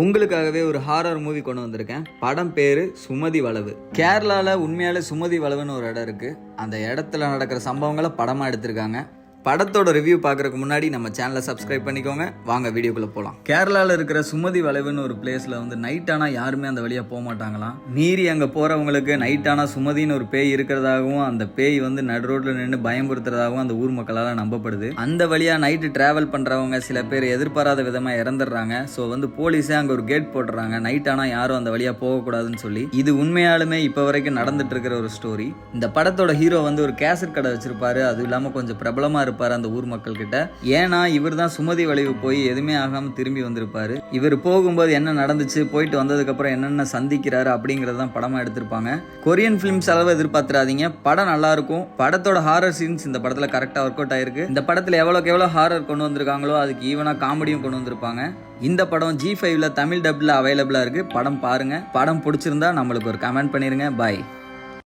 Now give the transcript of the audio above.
உங்களுக்காகவே ஒரு horror movie கொண்டு வந்திருக்கேன். படம் பேரு சுமதி வளவு. கேரளால உண்மையாலே சுமதி வளவுன்னு ஒரு இடம் இருக்கு. அந்த இடத்துல நடக்கிற சம்பவங்களை படமா எடுத்திருக்காங்க. படத்தோட ரிவ்யூ பார்க்கறதுக்கு முன்னாடி நம்ம சேனலை சப்ஸ்கிரைப் பண்ணிக்கோங்க. வாங்க வீடியோக்குள்ள போகலாம். கேரளாவில் இருக்கிற சுமதி வளைவுன்னு ஒரு பிளேஸில் வந்து நைட் ஆனால் யாருமே அந்த வழியாக போக மாட்டாங்களாம். மீறி அங்கே போகிறவங்களுக்கு நைட் ஆனால் சுமதின்னு ஒரு பேய் இருக்கிறதாகவும் அந்த பேய் வந்து நடு ரோட்டில் நின்று பயம்படுத்துறதாகவும் அந்த ஊர் மக்களால் நம்பப்படுது. அந்த வழியாக நைட்டு டிராவல் பண்ணுறவங்க சில பேர் எதிர்பாராத விதமாக இறந்துடுறாங்க. ஸோ வந்து போலீஸே அங்கே ஒரு கேட் போட்டுறாங்க, நைட் ஆனால் யாரும் அந்த வழியாக போகக்கூடாதுன்னு சொல்லி. இது உண்மையாலுமே இப்போ வரைக்கும் நடந்துட்டு இருக்கிற ஒரு ஸ்டோரி. இந்த படத்தோட ஹீரோ வந்து ஒரு கேசட் கடை வச்சிருப்பாரு. அது இல்லாமல் கொஞ்சம் பிரபலமாக இருப்பாரு அந்த ஊர் மக்கள் கிட்ட. ஏன்னா இவர் தான் சுமதி வளைவு போய் எதுவுமே ஆகாம திரும்பி வந்திருப்பாரு. இவர் போகும்போது என்ன நடந்துச்சு, போயிட்டு வந்ததுக்கு அப்புறம் என்னென்ன சந்திக்கிறாரு அப்படிங்கறதான் படமா எடுத்திருப்பாங்க. கொரியன் பிலிம்ஸ் அளவு எதிர்பார்த்துறாதீங்க. படம் நல்லா இருக்கும். படத்தோட ஹாரர் சீன்ஸ் இந்த படத்துல கரெக்டா ஒர்க் அவுட் ஆயிருக்கு. இந்த படத்துல எவ்வளவுக்கு எவ்வளவு ஹாரர் கொண்டு வந்திருக்காங்களோ அதுக்கு ஈவனா காமெடியும் கொண்டு வந்திருப்பாங்க. இந்த படம் G5ல தமிழ் டப்ல அவைலபிளா இருக்கு. படம் பாருங்க. படம் பிடிச்சிருந்தா நம்மளுக்கு ஒரு கமெண்ட் பண்ணிருங்க. பாய்.